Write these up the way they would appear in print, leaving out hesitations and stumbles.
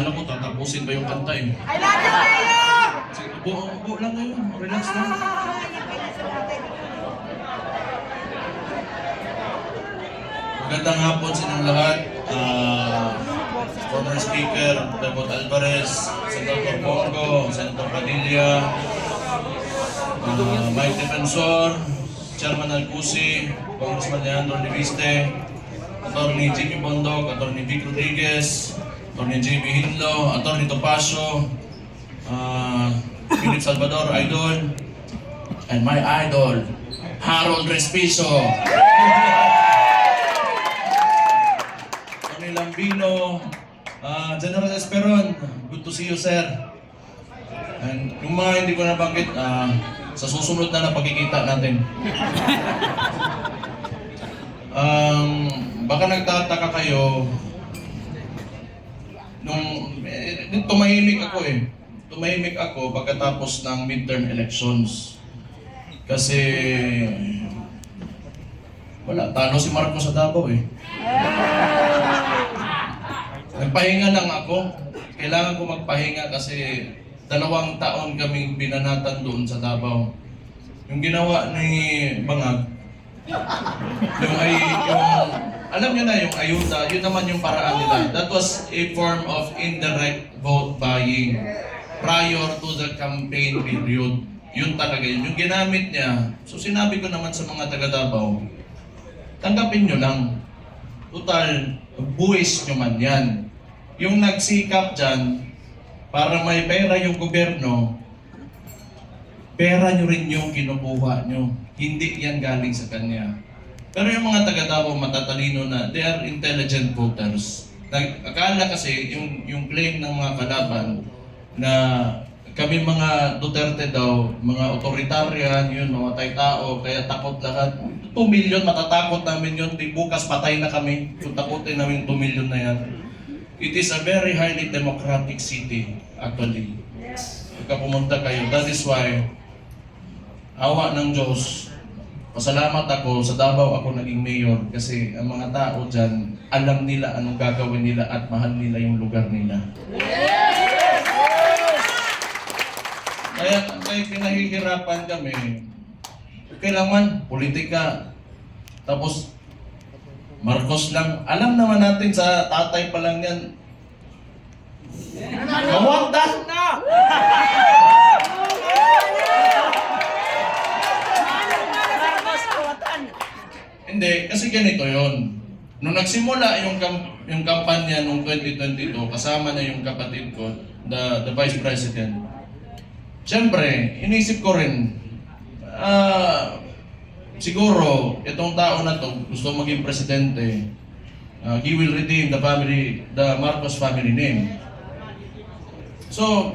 Akala ko tatapusin pa yung kanta eh. I love you, Mayor! Sige, upo lang kayo. Relax lang. Magandang hapon sa inyong lahat. Former Speaker Bebot Alvarez, Senator Bongo, Senator Padilla, Mike Defensor, Chairman Alcusi, Congressman Leandro Liviste, Attorney Jimmy Bondok, Attorney Vic Rodriguez, Attorney JB Hinlo, Attorney Topacio, Philip Salvador, Idol, and my idol, Harold Respiso. Tony Lambino, General Esperon, good to see you, sir. And yung mga hindi ko nabanggit, sa susunod na pagkikita natin. Baka nagtataka kayo, tumahimik ako eh. Tumahimik ako pagkatapos ng midterm elections. Kasi wala, talo si Marcos sa Davao eh. Nagpahinga lang ako. Kailangan ko magpahinga kasi 2 taon kaming binanatan doon sa Davao. Yung ginawa ni Bangag, alam niyo na yung ayuda, yun naman yung paraan nila. That was a form of indirect vote buying prior to the campaign period. Yun talaga yun. Yung ginamit niya, so sinabi ko naman sa mga taga Davao, tanggapin nyo lang. Total, buwis nyo man yan. Yung nagsikap dyan, para may pera yung gobyerno, pera nyo rin yung kinukuha nyo. Hindi yan galing sa kanya. Pero yung mga taga Davao matatalino na, they are intelligent voters. Akala kasi yung claim ng mga kalaban na kami mga Duterte daw, mga authoritarian, yun, mga tay-tao, kaya takot lahat. 2 million, matatakot namin yun. Bukas patay na kami. Kung takutin namin 2 million na yan. It is a very highly democratic city, actually. Pagka pumunta kayo, that is why, awa ng Diyos, pasalamat ako, sa Davao ako naging mayor kasi ang mga tao dyan, alam nila anong gagawin nila at mahal nila yung lugar nila. Kaya pinahihirapan kami, kailangan politika, tapos Marcos lang. Alam naman natin sa tatay pa lang yan. Kawagda! Hindi, kasi ganito yon. Nung nagsimula yung kampanya noong 2022, kasama na yung kapatid ko, the Vice President. Siyempre, inisip ko rin, siguro, itong tao na to gusto maging presidente. He will redeem the Marcos family name. So,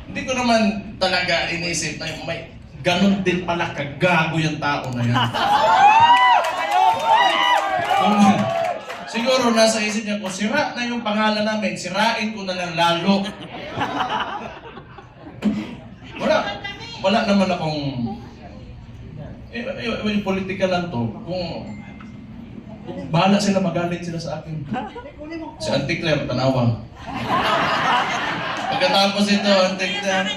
hindi ko naman talaga inisip na may ganun din pala kagago yung tao na yan. Siguro nasa isip niya, kung sira na yung pangalan namin, sirain ko na lang lalo. Wala naman akong yung politika lang to, kung bahala sila, magalit sila sa akin. Si Auntie Claire, tanawa. Pagkatapos ito, Auntie Claire,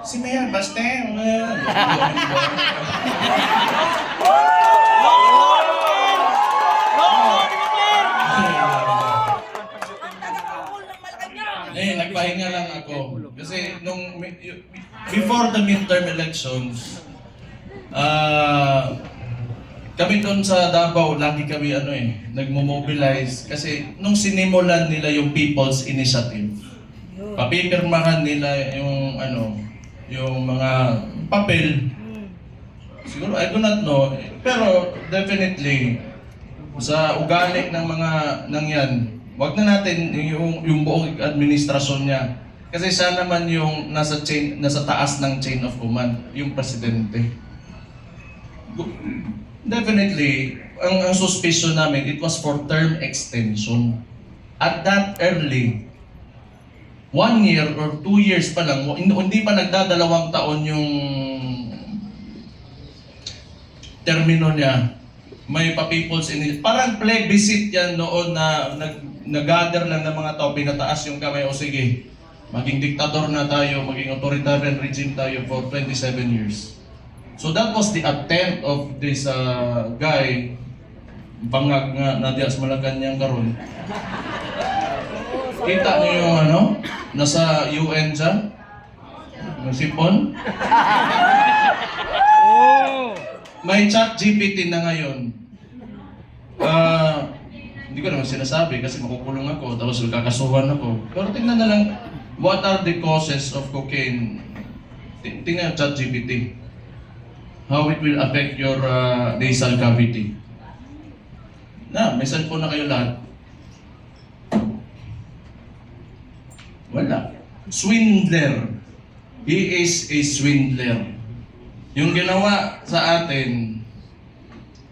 si Mayor Baste, nagpahinga lang ako. Kasi before the midterm elections, kami doon sa Davao, lagi kami nagmo-mobilize. Kasi nung sinimulan nila yung People's Initiative, papipirmahan nila yung mga papel. Siguro, I do not know. Pero definitely, sa ugali ng mga nangyan, wag na natin yung buong administrasyon niya. Kasi siya naman yung nasa taas ng chain of command, yung presidente. Definitely, ang suspicion namin, it was for term extension. At that early, 1 year or 2 years pa lang, hindi pa nagdadalawang taon yung termino niya, may pa-people's initiative. Parang plebiscite yan noon na nag-gather lang ng mga tao, pinataas yung kamay, o sige, maging diktador na tayo, maging authoritarian regime tayo for 27 years. So that was the attempt of this guy, bangag nga na dias Malacanang karon. Kita niyo yung nasa UN siya? Yung sipon? May chat GPT na ngayon. Hindi ko naman sinasabi kasi makukulong ako, tapos kakasuhan ako. Pero tingnan na lang, what are the causes of cocaine? Tingnan chat GPT. How it will affect your nasal cavity. May cellphone na kayo lahat. Wala. Swindler. He is a swindler. Yung ginawa sa atin,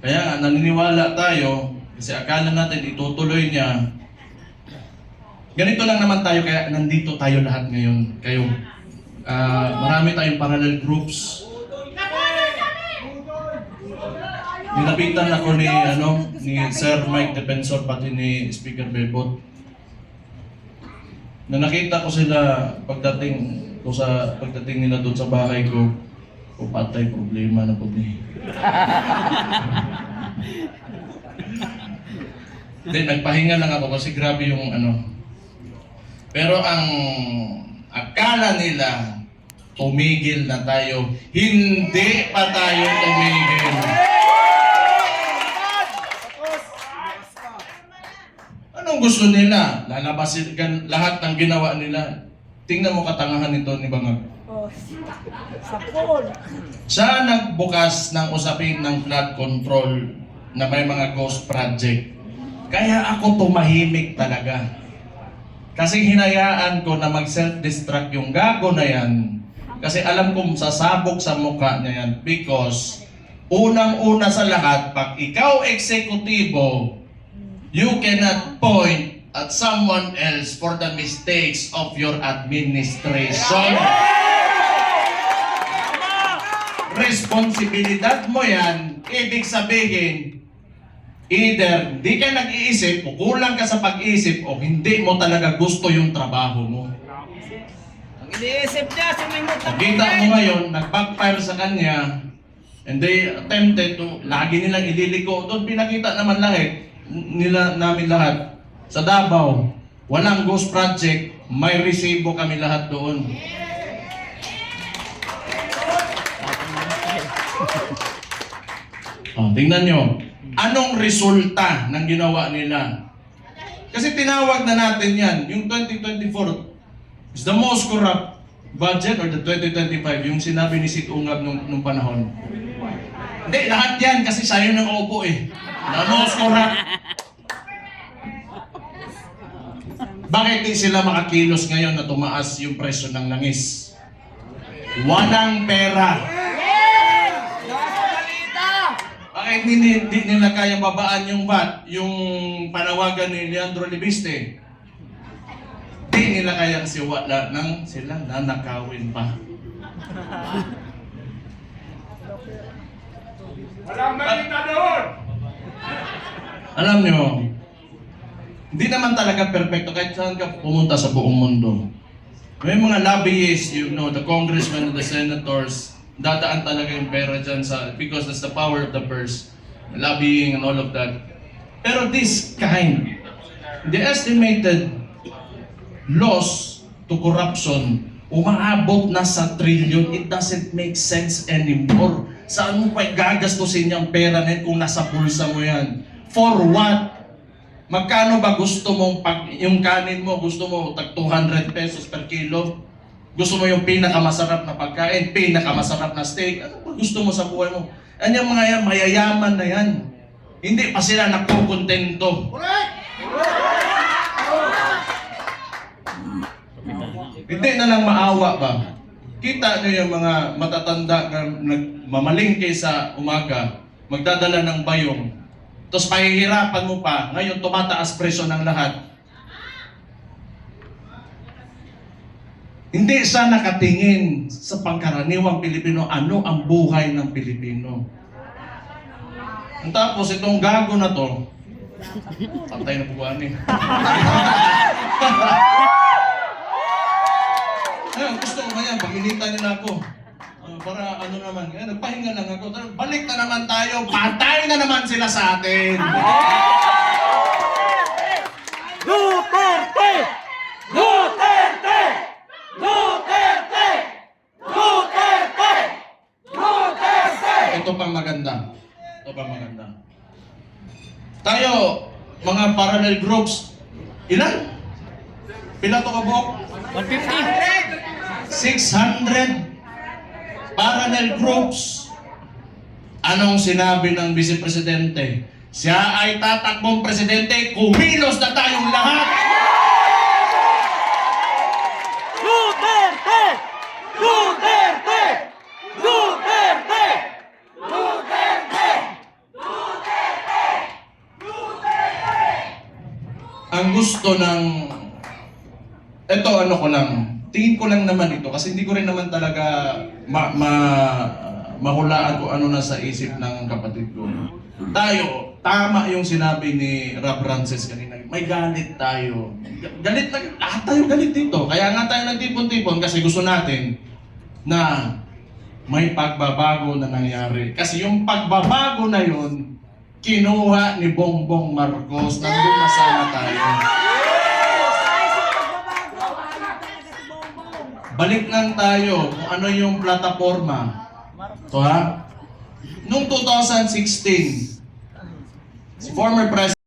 kaya nga naniniwala tayo, kasi akala natin itutuloy niya. Ganito lang naman tayo, kaya nandito tayo lahat ngayon. Kayo, marami tayong parallel groups. Nilapitan ako ni Sir Mike Defensor, pati ni Speaker Bebot. Na nakita ko sila pagdating nila doon sa bahay ko, patay problema na po ni. Then nagpahinga lang ako kasi grabe yung Pero ang akala nila, tumigil na tayo. Hindi pa tayo tumigil. Anong gusto nila? Lalabasin lahat ng ginawa nila. Tingnan mo katangahan nito ni Bangag. Siya nagbukas ng usapin ng flood control na may mga ghost project. Kaya ako tumahimik talaga. Kasi hinayaan ko na mag-self-destruct yung gago na yan. Kasi alam kong sasabog sa mukha niya yan. Because unang-una sa lahat, pag ikaw eksekutibo, you cannot point at someone else for the mistakes of your administration. Responsibilidad mo yan, ibig sabihin, either di ka nag-iisip o kulang ka sa pag-iisip o hindi mo talaga gusto yung trabaho mo. Ang iniisip niya, sumingot na Kita mo ngayon, nag-backfire sa kanya, and they attempted to, lagi nilang ililiko. Doon pinakita naman namin lahat. Sa Davao, walang ghost project, may resibo kami lahat doon. Tingnan nyo, anong resulta ng ginawa nila? Kasi tinawag na natin yan, yung 2024 is the most corrupt budget, or the 2025, yung sinabi ni Sit Ungab nung panahon. Hindi, lahat yan kasi sayo nang upo eh. The most corrupt. Bakit di sila makakilos ngayon na tumaas yung presyo ng langis? Walang pera. Bakit di nila kaya babaan yung VAT, yung panawagan ni Leandro Libiste? Di nila kayang siwala nang sila nanakawin pa. Walang malita doon! Alam nyo, hindi naman talaga perfecto kahit saan ka pumunta sa buong mundo. May mga lobbyists, the congressmen and the senators, dadaan talaga yung pera dyan because that's the power of the purse, lobbying and all of that. Pero this kind, the estimated loss to corruption, umaabot na sa trillion. It doesn't make sense anymore. Saan mo pa gagastusin yung pera na yun kung nasa bulsa mo yan? For what? Magkano ba gusto mong yung kanin mo, gusto mo tag 200 pesos per kilo? Gusto mo yung pinakamasarap na pagkain, pinakamasarap na steak? Ano ba gusto mo sa buhay mo? Yan mga yan, mayayaman na yan. Hindi pa sila nakukontento. Hindi na lang maawa ba? Kita nyo yung mga matatanda na nagmamalingke sa umaga, magdadala ng bayong, tapos pahihirapan mo pa, ngayon tumataas presyo ng lahat. Hindi siya nakatingin sa pangkaraniwang Pilipino, ano ang buhay ng Pilipino. Tapos itong gago na to, Pantay na buwan eh. Ayun, gusto ko kaya, pag-initan niyo na ako. Para ano naman, nagpahinga lang ako. Balik na naman tayo, patay na naman sila sa atin. Duterte! Duterte! Duterte! Duterte! Duterte! Ito pang maganda. Ito pang maganda. Tayo, mga parallel groups, ilan? Pila to ka buok? 150! 600 parallel groups. Anong sinabi ng Vice Presidente? Siya ay tatakbong presidente, kumilos na tayong lahat! Duterte! Duterte! Duterte! Duterte! Ang gusto ng... Ito ano ko lang, tingin ko lang naman ito kasi hindi ko rin naman talaga mahulaan kung ano nasa isip ng kapatid ko. Tayo, tama yung sinabi ni Rob Francis kanina. May galit tayo. Galit na, lahat tayo galit dito. Kaya nga tayo nagtipon-tipon kasi gusto natin na may pagbabago na nangyari. Kasi yung pagbabago na yun, kinuha ni Bongbong Marcos. Nandun na sana tayo. Balik lang tayo kung ano yung plataforma. Ito ha? Noong 2016, si former President